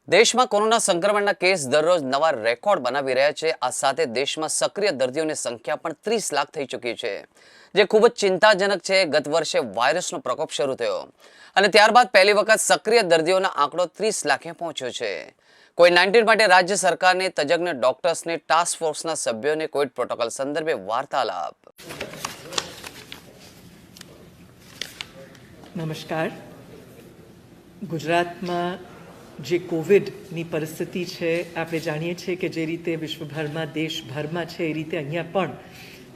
દેશમાં કોરોના સંક્રમણના કેસ દરરોજ નવા રેકોર્ડ બનાવી રહ્યા છે। આ સાથે દેશમાં સક્રિય દર્દીઓની સંખ્યા પણ 30 લાખ થઈ ચૂકી છે, જે ખૂબ જ ચિંતાજનક છે। ગત વર્ષે વાયરસનો પ્રકોપ શરૂ થયો અને ત્યારબાદ પહેલી વખત સક્રિય દર્દીઓનો આંકડો 30 લાખે પહોંચ્યો છે। કોવિડ-19 માટે રાજ્ય સરકારની તજજ્ઞ ડોક્ટર્સની ટાસ્ક ફોર્સના સભ્યોને કોવિડ પ્રોટોકોલ સંદર્ભે વાર્તાલાપ। નમસ્કાર। ગુજરાતમાં જે કોવિડની પરિસ્થિતિ છે, આપણે જાણીએ છીએ કે જે રીતે વિશ્વભરમાં દેશભરમાં છે એ રીતે અહીંયા પણ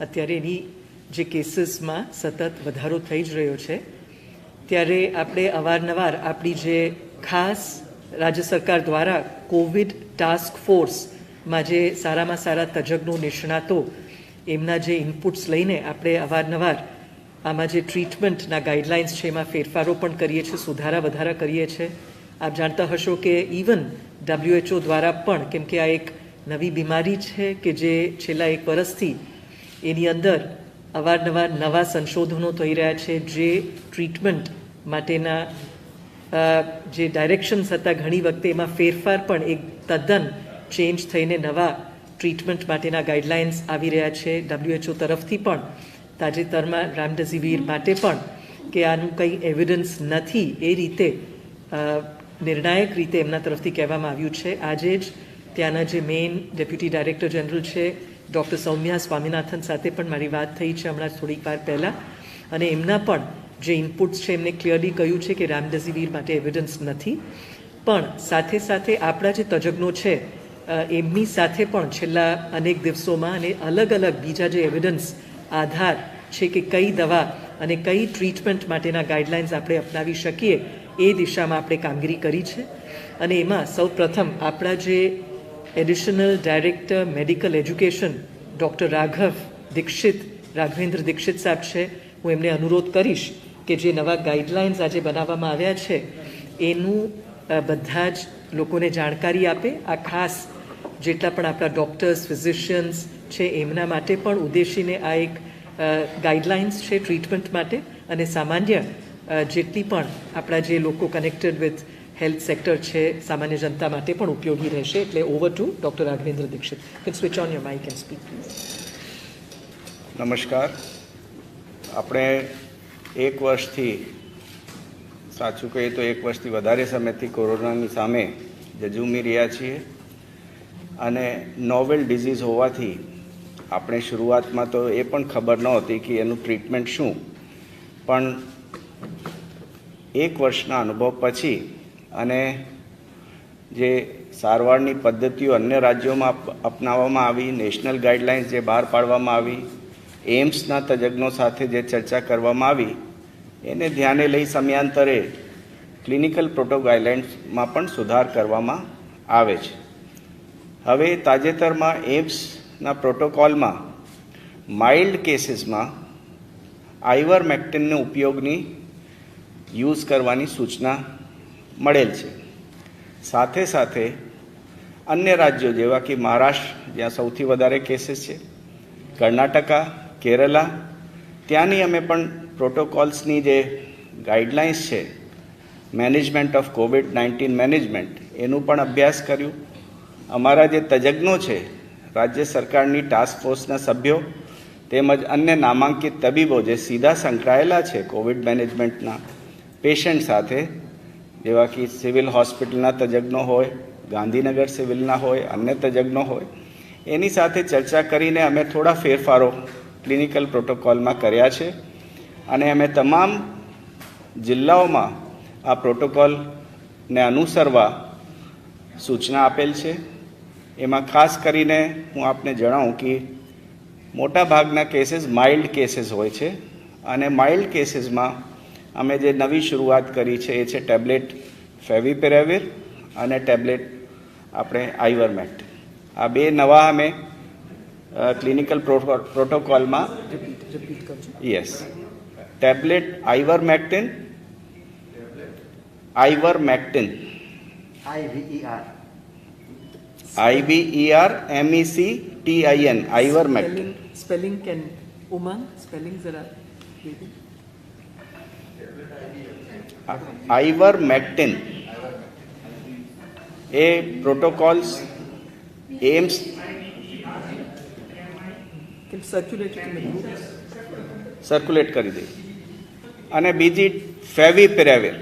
અત્યારે એની જે કેસીસમાં સતત વધારો થઈ જ રહ્યો છે। ત્યારે આપણે અવારનવાર આપણી જે ખાસ રાજ્ય સરકાર દ્વારા કોવિડ ટાસ્ક ફોર્સમાં જે સારામાં સારા તજજ્ઞો નિષ્ણાતો એમના જે ઇનપુટ્સ લઈને આપણે અવારનવાર આમાં જે ટ્રીટમેન્ટના ગાઈડલાઇન્સ છે એમાં ફેરફારો પણ કરીએ છીએ, સુધારા વધારા કરીએ છીએ। આપ જાણતા હશો કે ઇવન WHO દ્વારા પણ, કેમ કે આ એક નવી બીમારી છે કે જે છેલ્લા 1 વર્ષથી એની અંદર અવારનવાર નવા સંશોધનો થઈ રહ્યા છે, જે ટ્રીટમેન્ટ માટેના જે ડાયરેક્શન્સ હતા ઘણી વખતે એમાં ફેરફાર પણ એક તદ્દન ચેન્જ થઈને નવા ટ્રીટમેન્ટ માટેના ગાઈડલાઇન્સ આવી રહ્યા છે। WHO તરફથી પણ તાજેતરમાં રેમડેસિવિર માટે પણ કે આનું કંઈ એવિડન્સ નથી એ રીતે નિર્ણાયક રીતે એમના તરફથી કહેવામાં આવ્યું છે। આજે જ ત્યાંના જે મેઇન ડેપ્યુટી ડાયરેક્ટર જનરલ છે ડૉક્ટર સૌમ્યા સ્વામીનાથન સાથે પણ મારી વાત થઈ છે હમણાં થોડીક વાર પહેલાં, અને એમના પણ જે ઇનપુટ્સ છે એમને ક્લિયરલી કહ્યું છે કે રેમડેસિવિર માટે એવિડન્સ નથી, પણ સાથે સાથે આપણા જે તજજ્ઞો છે એમની સાથે પણ છેલ્લા અનેક દિવસોમાં અને અલગ અલગ બીજા જે એવિડન્સ આધાર છે કે કઈ દવા અને કઈ ટ્રીટમેન્ટ માટેના ગાઈડલાઇન્સ આપણે અપનાવી શકીએ એ દિશામાં આપણે કામગીરી કરી છે। અને એમાં સૌ પ્રથમ આપણા જે additional director medical education doctor Raghavendra Dixit સાહેબ છે, હું એમને અનુરોધ કરીશ કે જે નવા ગાઈડલાઇન્સ આજે બનાવવામાં આવ્યા છે એનું બધા જ લોકોને જાણકારી આપે। આ ખાસ જેટલા પણ આપણા ડૉક્ટર્સ, ફિઝિશિયન્સ છે એમના માટે પણ ઉદ્દેશીને આ એક ગાઈડલાઇન્સ છે ટ્રીટમેન્ટ માટે, અને સામાન્ય જેટલી પણ આપણા જે લોકો કનેક્ટેડ વિથ હેલ્થ સેક્ટર છે સામાન્ય જનતા માટે પણ ઉપયોગી રહેશે। એટલે over to doctor Raghavendra Dixit. Can switch on your mic and speak please. નમસ્કાર। આપણે 1 વર્ષથી, સાચું કહીએ તો 1 વર્ષથી વધારે સમયથી કોરોનાની સામે ઝઝૂમી રહ્યા છીએ, અને નોવેલ ડિઝીઝ હોવાથી આપણે શરૂઆતમાં તો એ પણ ખબર નહોતી કે એનું ટ્રીટમેન્ટ શું, પણ 1 વર્ષના અનુભવ પછી અને જે સારવારની પદ્ધતિઓ અન્ય રાજ્યોમાં અપનાવવામાં આવી, નેશનલ ગાઈડલાઇન્સ જે બહાર પાડવામાં આવી, એમ્સના તજજ્ઞો સાથે જે ચર્ચા કરવામાં આવી, એને ધ્યાને લઈ સમયાંતરે ક્લિનિકલ પ્રોટોકોલ ગાઈડલાઇન્સમાં પણ સુધાર કરવામાં આવે છે। હવે તાજેતરમાં એમ્સના પ્રોટોકોલમાં માઇલ્ડ કેસીસમાં આઇવરમેક્ટિનનો ઉપયોગની યુઝ કરવાની સૂચના મળેલ છે। સાથે સાથે અન્ય રાજ્યો જેવા કે મહારાષ્ટ્ર, જ્યાં સૌથી વધારે કેસીસ છે, કર્ણાટકા, કેરલા, ત્યાંની અમે પણ પ્રોટોકોલ્સની જે ગાઈડલાઇન્સ છે મેનેજમેન્ટ ઓફ કોવિડ-19 મેનેજમેન્ટ એનું પણ અભ્યાસ કર્યું। અમારા જે તજજ્ઞો છે રાજ્ય સરકારની ટાસ્ક ફોર્સના સભ્યો તેમજ અન્ય નામાંકિત તબીબો જે સીધા સંકળાયેલા છે કોવિડ મેનેજમેન્ટના પેશન્ટ સાથે, જેવા કે સિવિલ હોસ્પિટલના તજજ્ઞો હોય, ગાંધીનગર સિવિલના હોય, અન્ય તજજ્ઞો હોય, એની સાથે ચર્ચા કરીને અમે થોડા ફેરફારો ક્લિનિકલ પ્રોટોકોલમાં કર્યા છે, અને અમે તમામ જિલ્લાઓમાં આ પ્રોટોકોલને અનુસરવા સૂચના આપેલ છે। એમાં ખાસ કરીને હું આપને જણાવું કે મોટા ભાગના કેસીસ માઇલ્ડ કેસીસ હોય છે, અને માઇલ્ડ કેસીસમાં અમે જે નવી શરૂઆત કરી છે એ છે ટેબ્લેટ ફેવિપિરાવિર અને ટેબ્લેટ આપણે આઇવરમેક્ટિન। આ 2 નવા અમે ક્લિનિકલ પ્રોટોકોલમાં, yes, tablet ivermectin IVER MECTIN ivermectin। Spelling can Umang spelling जरा ivermectin એ પ્રોટોકોલ્સ એમ્સ સર્ક્યુલેટ કરી દે. અને બીજી ફેવિપિરાવિર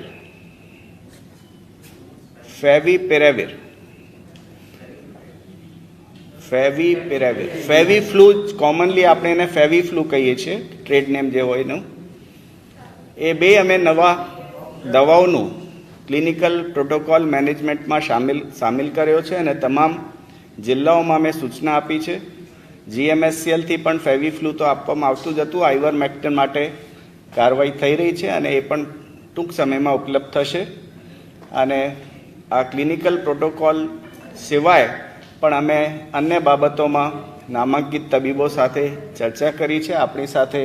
ફેવિફ્લુ કોમનલી આપણે એને ફેવિફ્લુ કહીએ છીએ, ટ્રેડ નેમ જે હોય એનું. એ બે અમે નવા દવાઓનું ક્લિનિકલ પ્રોટોકોલ મેનેજમેન્ટમાં સામેલ કર્યો છે અને તમામ જિલ્લાઓમાં મેં સૂચના આપી છે. GMSCLથી પણ ફેવિફ્લુ તો આપવામાં આવતું જ હતું, આઇવરમેક્ટિન માટે કાર્યવાહી થઈ રહી છે અને એ પણ ટૂંક સમયમાં ઉપલબ્ધ થશે. અને આ ક્લિનિકલ પ્રોટોકોલ સિવાય પણ અમે અન્ય બાબતોમાં નામાંકિત તબીબો સાથે ચર્ચા કરી છે. આપણી સાથે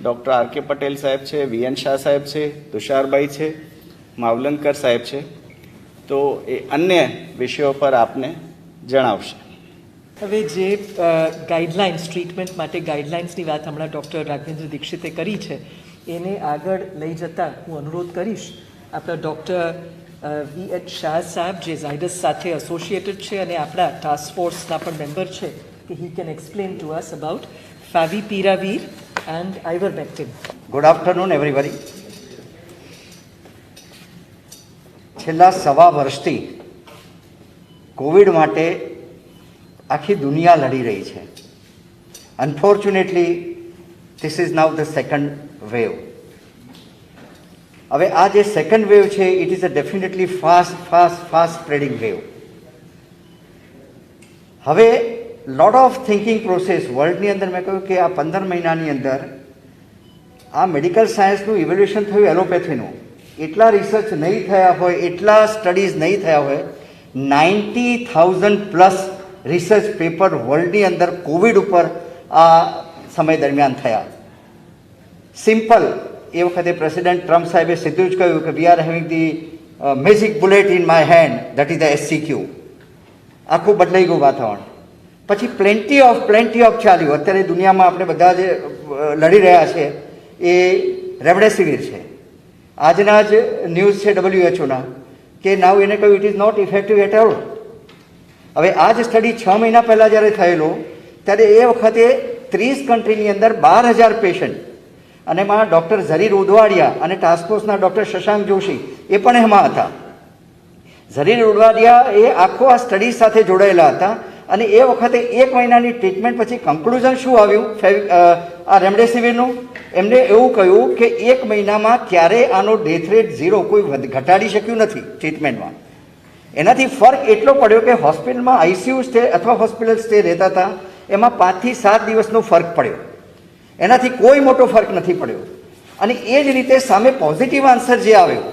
ડૉક્ટર R.K. પટેલ સાહેબ છે, VN શાહ સાહેબ છે, તુષારભાઈ છે, માવલંકર સાહેબ છે. તો એ અન્ય વિષયો પર આપને જણાવશે. હવે જે ગાઈડલાઇન્સ, ટ્રીટમેન્ટ માટે ગાઈડલાઇન્સની વાત હમણાં ડૉક્ટર રાઘવેન્દ્ર દીક્ષિતે કરી છે, એને આગળ લઈ જતાં હું અનુરોધ કરીશ આપણા ડૉક્ટર VH શાહ સાહેબ, જે ઝાયડસ સાથે એસોસિએટેડ છે અને આપણા ટાસ્ક ફોર્સના પણ મેમ્બર છે, કે he can explain to us about favipiravir and ivermectin. Good afternoon everybody. છેલ્લા સવા વર્ષથી કોવિડ માટે આખી દુનિયા લડી રહી છે. Unfortunately this is now the second wave. હવે આ જે સેકન્ડ વેવ છે, it is a definitely fast spreading wave. હવે લોટ ઓફ થિંકિંગ પ્રોસેસ વર્લ્ડની અંદર મેં કહ્યું કે આ 15 મહિનાની અંદર આ મેડિકલ સાયન્સનું ઇવેલ્યુએશન થયું એલોપેથીનું, એટલા રિસર્ચ નહીં થયા હોય, એટલા સ્ટડીઝ નહીં થયા હોય. 90,000 પ્લસ રિસર્ચ પેપર વર્લ્ડની અંદર કોવિડ ઉપર આ સમય દરમિયાન થયા. સિમ્પલ, એ વખતે પ્રેસિડેન્ટ ટ્રમ્પ સાહેબે સીધું જ કહ્યું કે we are having the magic bullet in my hand, that is the SCQ. આખું બદલાઈ ગયું વાતાવરણ. પછી પ્લેન્ટી ઓફ ચાલ્યું. અત્યારે દુનિયામાં આપણે બધા જે લડી રહ્યા છે એ રેમડેસિવિર છે. આજના જ ન્યૂઝ છે WHOના કે નાવ એને કહ્યું it is not effective at all. હવે આ જ સ્ટડી 6 મહિના પહેલાં જ્યારે થયેલો, ત્યારે એ વખતે 30 કન્ટ્રીની અંદર 12,000 પેશન્ટ, અને એમાં ડૉક્ટર ઝરીર ઉદવાડિયા અને ટાસ્કફોર્સના ડૉક્ટર શશાંક જોશી એ પણ એમાં હતા. ઝરીર ઉદવાડિયા એ આખો આ સ્ટડી સાથે જોડાયેલા હતા. અને એ વખતે 1 મહિનાની ટ્રીટમેન્ટ પછી કન્ક્લુઝન શું આવ્યું આ રેમડેસિવિરનું? એમને એવું કહ્યું કે 1 મહિનામાં ક્યારેય આનો ડેથ રેટ 0, કોઈ ઘટાડી શક્યું નથી ટ્રીટમેન્ટમાં. એનાથી ફરક એટલો પડ્યો કે હોસ્પિટલમાં ICU સ્ટે અથવા હોસ્પિટલ સ્ટે રહેતા હતા, એમાં 5 થી 7 દિવસનો ફરક પડ્યો. એનાથી કોઈ મોટો ફરક નથી પડ્યો. અને એ જ રીતે સામે પોઝિટિવ આન્સર જે આવ્યો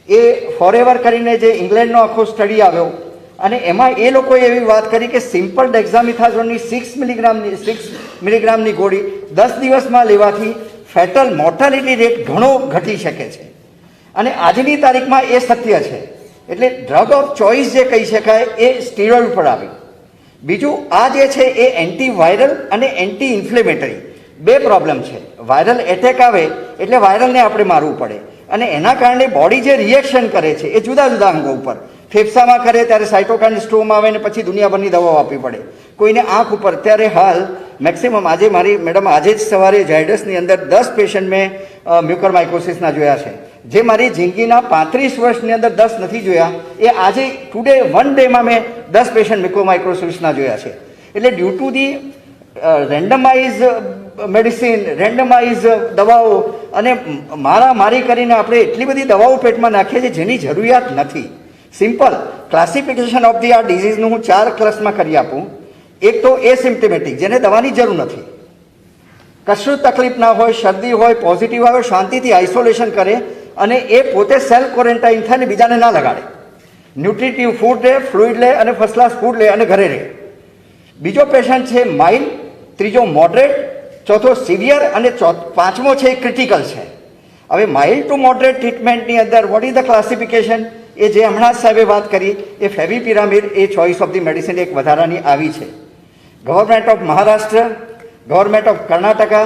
એ ફોરએવર કરીને જે ઇંગ્લેન્ડનો આખો સ્ટડી આવ્યો, અને એમાં એ લોકોએ એવી વાત કરી કે સિમ્પલ ડેક્ઝામિથાઝોનની 6 મિલીગ્રામની ગોળી 10 દિવસમાં લેવાથી ફેટલ મોર્ટાલિટી રેટ ઘણો ઘટી શકે છે. અને આજની તારીખમાં એ સત્ય છે. એટલે ડ્રગ ઓફ ચોઇસ જે કહી શકાય એ સ્ટીરોઇડ ઉપર આવ્યું. બીજું આ જે છે એ એન્ટીવાયરલ અને એન્ટી ઇન્ફ્લેમેટરી બે પ્રોબ્લેમ છે. વાયરલ એટેક આવે એટલે વાયરલને આપણે મારવું પડે, અને એના કારણે બોડી જે રિએક્શન કરે છે એ જુદા જુદા અંગો ઉપર. ફેફસામાં કરે ત્યારે સાયટોકાઇન સ્ટોમ આવે ને પછી દુનિયાભરની દવાઓ આપવી પડે. કોઈને આંખ ઉપર. ત્યારે હાલ મેક્સિમમ આજે મારી મેડમ આજે જ સવારે ઝાયડસની અંદર 10 પેશન્ટ મેં મ્યુકોમાઇકોસિસના જોયા છે, જે મારી જિંદગીના 35 વર્ષની અંદર 10 નથી જોયા. એ આજે ટુડે 1 ડેમાં મેં 10 પેશન્ટ મ્યુકોમાઇકોસિસના જોયા છે. એટલે due to the randomize medicine, randomize દવાઓ અને મારી કરીને આપણે એટલી બધી દવાઓ પેટમાં નાખીએ છીએ જેની જરૂરિયાત નથી. સિમ્પલ ક્લાસિફિકેશન ઓફ ધી આ ડિઝીઝનું હું 4 ક્લાસમાં કરી આપું. એક તો એસિમ્પ્ટમેટિક, જેને દવાની જરૂર નથી, કશું તકલીફ ના હોય, શરદી હોય, પોઝિટિવ આવે, શાંતિથી આઇસોલેશન કરે અને એ પોતે સેલ્ફ ક્વોરન્ટાઇન થાય ને બીજાને ના લગાડે. ન્યુટ્રિટિવ ફૂડ લે, ફ્લુઇડ લે અને ફર્સ્ટ ક્લાસ ફૂડ લે અને ઘરે રહે. બીજો પેશન્ટ છે માઇલ્ડ, ત્રીજો મોડરેટ, ચોથો સિવિયર અને પાંચમો છે ક્રિટિકલ છે. હવે માઇલ્ડ ટુ મોડરેટ ટ્રીટમેન્ટની અંદર વોટ ઇઝ ધ ક્લાસિફિકેશન? એ જે હમણાં જ સાહેબે વાત કરી એ ફેવિપિરામિડ એ ચોઇસ ઓફ ધી મેડિસિન એક વધારાની આવી છે. Government of Maharashtra, government of Karnataka,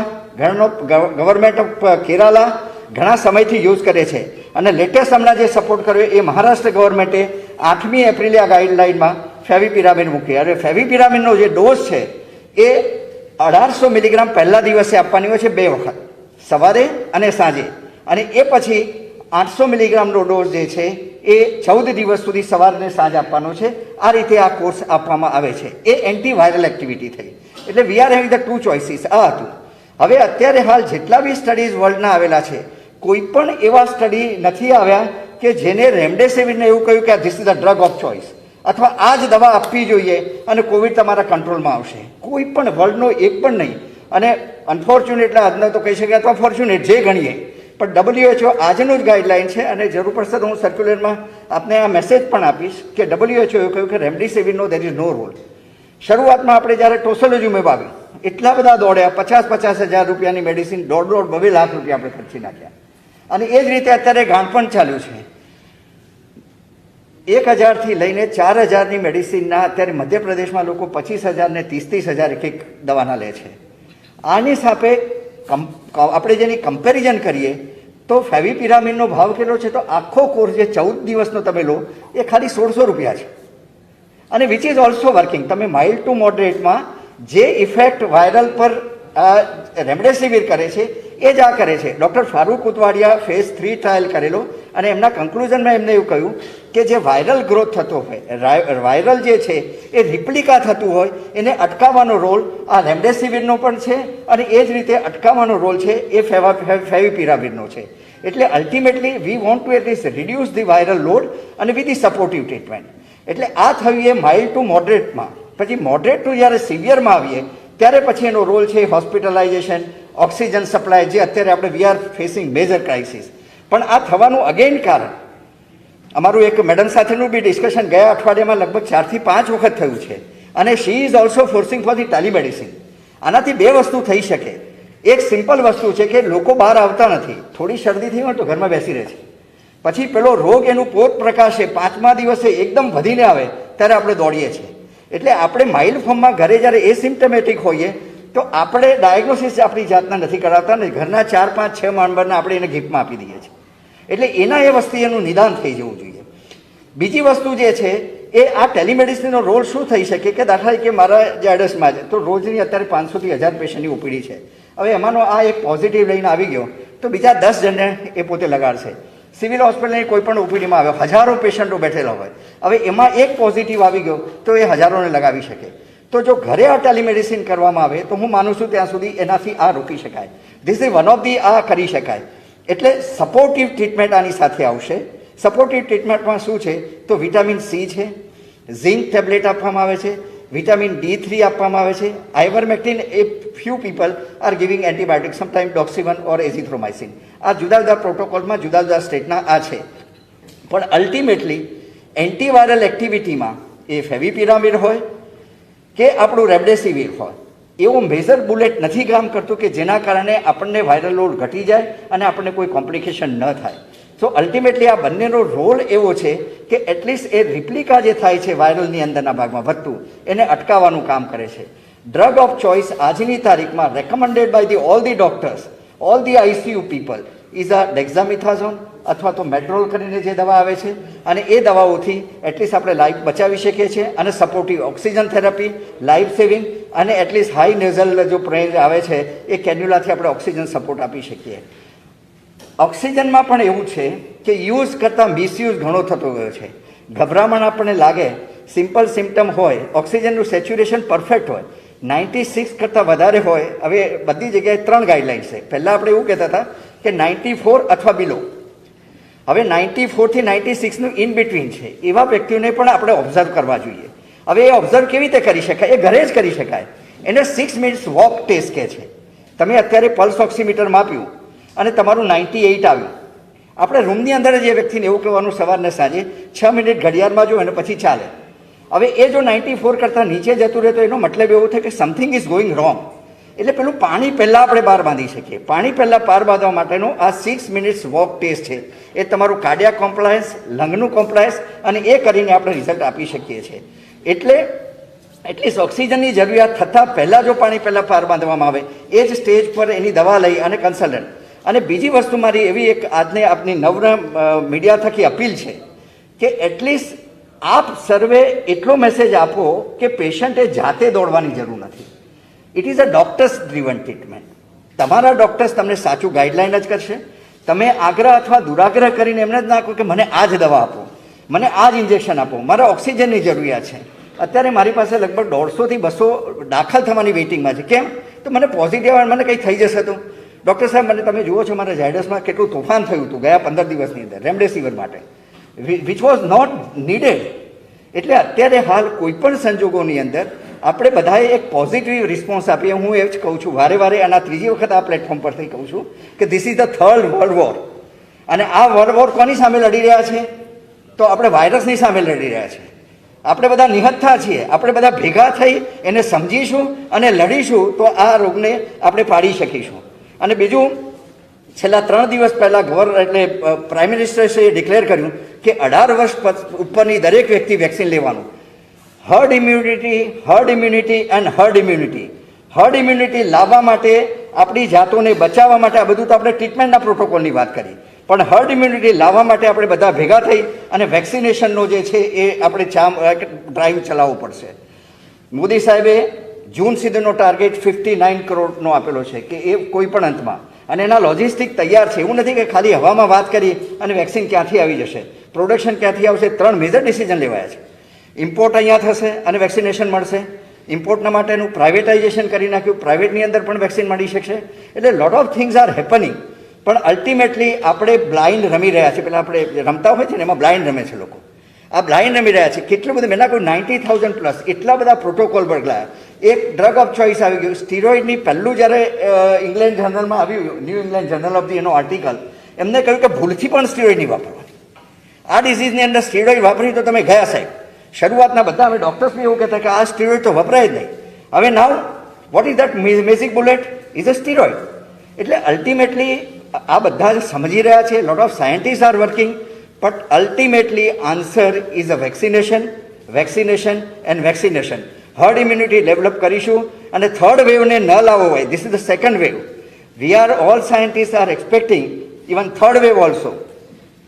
government of Kerala ઘણા સમયથી યુઝ કરે છે. અને લેટેસ્ટ હમણાં જે સપોર્ટ કર્યો એ મહારાષ્ટ્ર ગવર્મેન્ટે 8મી એપ્રિલે આ ગાઈડલાઇનમાં ફેવિપિરામિડ મૂકી. અને ફેવિપિરામિડનો જે ડોઝ છે એ 1800 મિલીગ્રામ પહેલા દિવસે આપવાની હોય છે 2 વખત, સવારે અને સાંજે. અને એ પછી 800 મિલીગ્રામનો ડોઝ જે છે એ 14 દિવસ સુધી સવાર અને સાંજ આપવાનો છે. આ રીતે આ કોર્સ આપવામાં આવે છે. એ એન્ટીવાયરલ એક્ટિવિટી થઈ. એટલે we are having the 2 choices. આ હતું. હવે અત્યારે હાલ જેટલા બી સ્ટડીઝ વર્લ્ડના આવેલા છે, કોઈ પણ એવા સ્ટડી નથી આવ્યા કે જેને રેમડેસિવિરને એવું કહ્યું કે this is the drug of choice, અથવા આ જ દવા આપવી જોઈએ અને કોવિડ તમારા કંટ્રોલમાં આવશે. કોઈ પણ વર્લ્ડનો એક પણ નહીં. અને અનફોર્ચ્યુનેટ આજનો તો કહી શકાય, અથવા ફોર્ચ્યુનેટ જે ગણીએ, પણ WHO આજનું જ ગાઈડલાઇન છે. અને જરૂર પડશે તો હું સર્ક્યુલરમાં આપને આ મેસેજ પણ આપીશ કે WHO એવું કહ્યું કે રેમડેસિવિરનો દેર ઇઝ નો રોલ. શરૂઆતમાં આપણે જ્યારે ટોસેલોઝુમેબ આવી, એટલા બધા દોડ્યા, 50,000 રૂપિયાની મેડિસિન, 1.5-2 લાખ રૂપિયા આપણે ખર્ચી નાખ્યા. અને એ જ રીતે અત્યારે ગાંઠપણ ચાલ્યું છે. 1,000થી લઈને 4,000ની મેડિસિનના અત્યારે મધ્યપ્રદેશમાં લોકો 25,000 ને 30,000 એક દવાના લે છે. આની સાથે આપણે જેની કમ્પેરિઝન કરીએ તો ફેવિપિરામિડનો ભાવ કેટલો છે? તો આખો કોર્સ જે 14 દિવસનો તમે લો એ ખાલી 1,600 રૂપિયા છે. અને વિચ ઇઝ ઓલ્સો વર્કિંગ. તમે માઇલ્ડ ટુ મોડરેટમાં જે ઇફેક્ટ વાયરલ પર રેમડેસિવિર કરે છે એ જ આ કરે છે. ડૉક્ટર ફારૂક ઉતવાડિયા ફેઝ 3 ટ્રાયલ કરેલો અને એમના કન્ક્લુઝનમાં એમને એવું કહ્યું કે જે વાયરલ ગ્રોથ થતો હોય, વાયરલ જે છે એ રિપ્લિકા થતું હોય, એને અટકાવવાનો રોલ આ રેમડેસિવિરનો પણ છે. અને એ જ રીતે અટકાવવાનો રોલ છે એ ફેવિપિરામિડનો છે. એટલે ultimately we want to at least reduce the viral load અને વિથ ધી સપોર્ટિવ ટ્રીટમેન્ટ. એટલે આ થયું એ માઇલ્ડ ટુ મોડરેટમાં. પછી મોડરેટ ટુ જ્યારે સિવિયરમાં આવીએ ત્યારે પછી એનો રોલ છે હોસ્પિટલાઇઝેશન, ઓક્સિજન સપ્લાય, જે અત્યારે આપણે we are facing major crisis. પણ આ થવાનું અગેન કારણ અમારું એક મેડમ સાથેનું બી ડિસ્કશન ગયા અઠવાડિયામાં લગભગ 4 થી 5 વખત થયું છે. અને she is also forcing for the telemedicine. આનાથી 2 વસ્તુ થઈ શકે. એક સિમ્પલ વસ્તુ છે કે લોકો બહાર આવતા નથી, થોડી શરદી થઈ હોય તો ઘરમાં બેસી રહે છે. પછી પેલો રોગ એનું પોત પ્રકાશે 5મા દિવસે એકદમ વધીને આવે ત્યારે આપણે દોડીએ છીએ. એટલે આપણે માઇલ્ડ ફોર્મમાં ઘરે જ્યારે એસિમ્પ્ટમેટિક હોઈએ તો આપણે ડાયગ્નોસિસ આપણી જાતના નથી કરાવતા ને ઘરના 4, 5, 6 મેમ્બરને આપણે એને ગિફ્ટમાં આપી દઈએ છીએ. એટલે એના એ વસ્તુ એનું નિદાન થઈ જવું જોઈએ. બીજી વસ્તુ જે છે એ આ ટેલિમેડિસિનનો રોલ શું થઈ શકે કે દાખલા તરીકે મારા જાડસમાં જ તો રોજની અત્યારે 500 થી 1000 પેશન્ટની ઉપડી છે. હવે એમાંનો આ એક પોઝિટિવ લઈને આવી ગયો તો બીજા 10 જણને એ પોતે લગાડશે. સિવિલ હોસ્પિટલની કોઈ પણ ઓપીડીમાં આવે, હજારો પેશન્ટો બેઠેલા હોય, હવે એમાં એક પોઝિટિવ આવી ગયો તો એ હજારોને લગાવી શકે. તો જો ઘરે આ ટેલિમેડિસિન કરવામાં આવે તો હું માનું છું ત્યાં સુધી એનાથી આ રોકી શકાય. This is one of the આ કરી શકાય. એટલે સપોર્ટિવ ટ્રીટમેન્ટ આની સાથે આવશે. સપોર્ટિવ ટ્રીટમેન્ટમાં શું છે તો વિટામિન સી છે, ઝિંક ટેબ્લેટ આપવામાં આવે છે, વિટામિન D3 આપવામાં આવે છે, ivermectin. A few people are giving antibiotic, sometime doxy one or azithromycin. આ જુદા જુદા પ્રોટોકોલમાં જુદા જુદા સ્ટેટના આ છે. પણ અલ્ટિમેટલી એન્ટીવાયરલ એક્ટિવિટીમાં એ ફેવિપિરામિડ હોય કે આપણું રેમડેસિવિર હોય, એવું મેજર બુલેટ નથી કામ કરતું કે જેના કારણે આપણને વાયરલ લોડ ઘટી જાય અને આપણને કોઈ કોમ્પ્લિકેશન ન થાય. સો અલ્ટિમેટલી આ બંનેનો રોલ એવો છે કે એટલીસ્ટ એ રિપ્લિકા જે થાય છે વાયરલની અંદરના ભાગમાં વધતું, એને અટકાવવાનું કામ કરે છે. ડ્રગ ઓફ ચોઇસ આજની તારીખમાં recommended by the all the doctors, all the ICU people is a dexamethasone અથવા તો મેટ્રોલ કરીને જે દવા આવે છે. અને એ દવાઓથી એટલીસ્ટ આપણે લાઈફ બચાવી શકીએ છીએ. અને supportive oxygen therapy, life saving અને એટલીસ્ટ હાઈ નેઝલ જો પ્રેશર આવે છે એ કેન્યુલાથી આપણે ઓક્સિજન સપોર્ટ આપી શકીએ. ઓક્સિજનમાં પણ એવું છે કે યુઝ કરતાં મિસયુઝ ઘણો થતો ગયો છે. ગભરામણ આપણને લાગે, સિમ્પલ સિમ્ટમ હોય, ઓક્સિજનનું સેચ્યુરેશન પરફેક્ટ હોય, 96 કરતાં વધારે હોય. હવે બધી જગ્યાએ 3 ગાઈડલાઇન્સ છે. પહેલાં આપણે એવું કહેતા હતા કે 94 અથવા બિલો. હવે 94 થી 96નું ઇન બિટવીન છે. એવા વ્યક્તિઓને પણ આપણે ઓબ્ઝર્વ કરવા જોઈએ. હવે એ ઓબ્ઝર્વ કેવી રીતે કરી શકાય? એ ઘરે જ કરી શકાય. એને 6 મિનિટ્સ વોક ટેસ્ટ કહે છે. તમે અત્યારે પલ્સ ઓક્સિમીટર માપ્યું અને તમારું 98 આવ્યું. આપણે રૂમની અંદર જ એ વ્યક્તિને એવું કહેવાનું સવારને સાંજે 6 મિનિટ ઘડિયાળમાં જો અને પછી ચાલે. હવે એ જો 94 કરતાં નીચે જતું રહે તો એનો મતલબ એવો થાય કે સમથિંગ ઇઝ ગોઈંગ રોંગ. એટલે પેલું પાણી પહેલાં આપણે બહાર બાંધી શકીએ. પાણી પહેલાં બહાર બાંધવા માટેનો આ 6 મિનિટ્સ વોક ટેસ્ટ છે. એ તમારું કાર્ડિયાક કોમ્પ્લાયન્સ, લંગનું કોમ્પ્લાયન્સ અને એ કરીને આપણે રિઝલ્ટ આપી શકીએ છીએ. એટલે એટલીસ્ટ ઓક્સિજનની જરૂરિયાત થતાં પહેલાં જો પાણી પહેલાં બહાર બાંધવામાં આવે એ જ સ્ટેજ પર એની દવા લઈ અને કન્સલ્ટન્ટ. અને બીજી વસ્તુ મારી એવી એક આજને આપની નવ મીડિયા થકી અપીલ છે કે એટલીસ્ટ આપ સર્વે એટલો મેસેજ આપો કે પેશન્ટે જાતે દોડવાની જરૂર નથી. It is a doctors driven treatment. તમારા ડૉક્ટર્સ તમને સાચું ગાઈડલાઈન જ કરશે. તમે આગ્રહ અથવા દુરાગ્રહ કરીને એમને જ ના કહો કે મને આ જ દવા આપો, મને આ જ ઇન્જેક્શન આપો, મારે ઓક્સિજનની જરૂરિયાત છે. અત્યારે મારી પાસે લગભગ 150 થી 200 દાખલ થવાની વેઇટિંગમાં છે. કેમ? તો મને પોઝિટિવ આવે, મને કંઈ થઈ જશે તો ડૉક્ટર સાહેબ મને તમે જુઓ છો મારા ઝાયડસમાં કેટલું તોફાન થયું હતું ગયા 15 દિવસની અંદર રેમડેસિવિર માટે, વિચ વોઝ નોટ નીડેડ. એટલે અત્યારે હાલ કોઈ પણ સંજોગોની અંદર આપણે બધાએ એક પોઝિટિવ રિસ્પોન્સ આપીએ. હું એ જ કહું છું વારે વારે, અને આ ત્રીજી વખત આ પ્લેટફોર્મ પરથી કહું છું કે this is the third world war. અને આ વર્લ્ડ વોર કોની સામે લડી રહ્યા છે? તો આપણે વાયરસની સામે લડી રહ્યા છીએ. આપણે બધા નિહત્થા છીએ. આપણે બધા ભેગા થઈ એને સમજીશું અને લડીશું તો આ રોગને આપણે પાડી શકીશું. અને બીજું, છેલ્લા 3 દિવસ પહેલાં એટલે પ્રાઇમ મિનિસ્ટરશ્રીએ ડિક્લેર કર્યું કે 18 વર્ષ ઉપરની દરેક વ્યક્તિ વેક્સિન લેવાનું. Herd immunity and herd immunity. Herd immunity લાવવા માટે, આપણી જાતોને બચાવવા માટે, આ બધું તો આપણે ટ્રીટમેન્ટના પ્રોટોકોલની વાત કરી, પણ હર્ડ ઇમ્યુનિટી લાવવા માટે આપણે બધા ભેગા થઈ અને વેક્સિનેશનનો જે છે એ આપણે ડ્રાઈવ ચલાવવું પડશે. મોદી સાહેબે જૂન સુધીનો ટાર્ગેટ 59 કરોડનો આપેલો છે કે એ કોઈ પણ અંતમાં, અને એના લોજિસ્ટિક તૈયાર છે. એવું નથી કે ખાલી હવામાં વાત કરી અને વેક્સિન ક્યાંથી આવી જશે, પ્રોડક્શન ક્યાંથી આવશે. 3 મેજર ડિસિઝન લેવાયા છે. ઇમ્પોર્ટ અહીંયા થશે અને વેક્સિનેશન મળશે. ઇમ્પોર્ટના માટેનું પ્રાઇવેટાઇઝેશન કરી નાખ્યું, પ્રાઇવેટની અંદર પણ વેક્સિન મળી શકશે. એટલે lot of things are happening. પણ અલ્ટિમેટલી આપણે બ્લાઇન્ડ રમી રહ્યા છીએ. પહેલાં આપણે રમતા હોય છે ને, એમાં બ્લાઇન્ડ રમે છે લોકો. આ બ્લાઇન્ડ રમી રહ્યા છે. કેટલું બધું, મેં ના કહ્યું 90,000 પ્લસ એટલા બધા પ્રોટોકોલ બદલાયા. એક ડ્રગ ઓફ ચોઇસ આવી ગયું સ્ટીરોઇડની. પહેલું જ્યારે ઇંગ્લેન્ડ જર્નલમાં આવ્યું, new England journal of the એનો આર્ટિકલ, એમને કહ્યું કે ભૂલથી પણ સ્ટીરોઇડ નહીં વાપરવાની. આ ડિઝીઝની અંદર સ્ટીરોઇડ વાપરી તો તમે ગયા સાહેબ. શરૂઆતના બધા અમે ડૉક્ટર્સ બી એવું કહેતા કે આ સ્ટીરોઇડ તો વપરાય જ નહીં. હવે now what is that magic bullet is a steroid. એટલે અલ્ટિમેટલી આ બધા જ સમજી રહ્યા છે. Lot of scientist are working, but ultimately answer is a vaccination and vaccination. Herd immunity develop કરીશું અને થર્ડ વેવને ન લાવવો હોય. This is the second wave. We are all scientist are expecting even third wave also.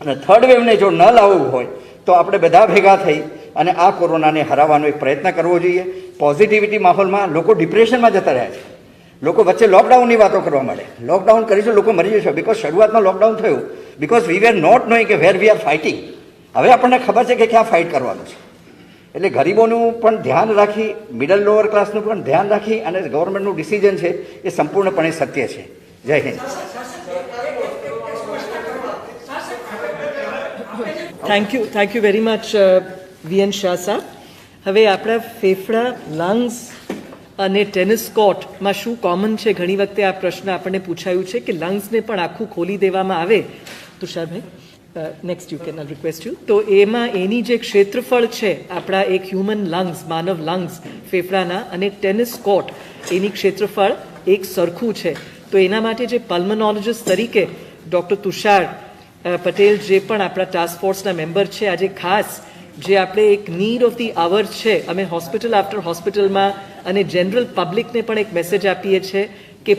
અને third વેવને જો ન લાવવું હોય તો આપણે બધા ભેગા થઈ અને આ કોરોનાને હરાવવાનો એક પ્રયત્ન કરવો જોઈએ. પોઝિટિવિટી માહોલમાં લોકો ડિપ્રેશનમાં જતા રહ્યા છે. લોકો વચ્ચે લોકડાઉનની વાતો કરવા માંડે. લોકડાઉન કરીશું, લોકો મરી જશે. બિકોઝ શરૂઆતમાં લોકડાઉન થયું because we were not knowing કે વેર વી આર ફાઇટિંગ. હવે આપણને ખબર છે કે ક્યાં ફાઇટ કરવાનું છે. એટલે ગરીબોનું પણ ધ્યાન રાખી, મિડલ લોઅર ક્લાસનું પણ ધ્યાન રાખી અને ગવર્મેન્ટનું ડિસિઝન છે એ સંપૂર્ણપણે સત્ય છે. જય Hind. Thank you very much VN Shah સાહેબ. હવે આપણા ફેફડા, લંગ્સ અને ટેનિસ કોર્ટમાં શું કોમન છે? ઘણી વખતે આ પ્રશ્ન આપણને પૂછાયું છે કે લંગ્સને પણ આખું ખોલી દેવામાં આવે. તુષારભાઈ, next you can request you. તો એમાં એની જે ક્ષેત્રફળ છે આપણા એક હ્યુમન લંગ્સ, માનવ લંગ્સ ફેફડાના, અને ટેનિસ કોર્ટ એની ક્ષેત્રફળ એક સરખું છે. તો એના માટે જે પલ્મનોલોજિસ્ટ તરીકે ડૉક્ટર તુષાર પટેલ જે પણ આપણા ટાસ્ક ફોર્સના મેમ્બર છે, આજે ખાસ જે આપણે એક નીડ ઓફ ધી અવર છે, અમે હોસ્પિટલ આફ્ટર હોસ્પિટલમાં અને જનરલ પબ્લિકને પણ એક મેસેજ આપીએ છીએ કે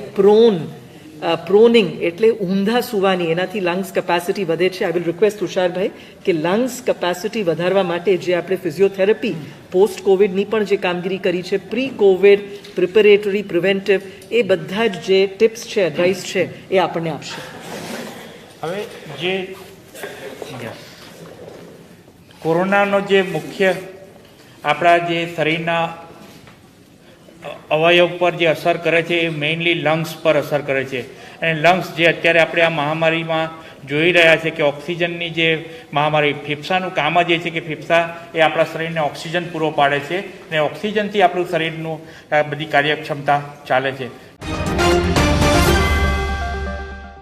પ્રોનિંગ એટલે ઊંધા સુવાની, એનાથી લંગ્સ કેપેસિટી વધે છે. આઈ વિલ રિક્વેસ્ટ તુષારભાઈ કે લંગ્સ કેપેસિટી વધારવા માટે જે આપણે ફિઝિયોથેરાપી પોસ્ટ કોવિડની પણ જે કામગીરી કરી છે, પ્રી કોવિડ, પ્રિપેરેટરી, પ્રિવેન્ટિવ, એ બધા જ જે ટિપ્સ છે, એડવાઇસ છે, એ આપણને આપશે. હવે જે કોરોનાનો જે મુખ્ય આપણા જે શરીરના અવયવ પર જે અસર કરે છે એ મેઇનલી લંગ્સ પર અસર કરે છે. અને લંગ્સ જે અત્યારે આપણે આ મહામારીમાં જોઈ રહ્યા છે કે ઓક્સિજનની જે મહામારી, ફેફસાનું કામ જ એ છે કે ફેફસા એ આપણા શરીરને ઓક્સિજન પૂરો પાડે છે અને ઓક્સિજનથી આપણું શરીરનું બધી કાર્યક્ષમતા ચાલે છે.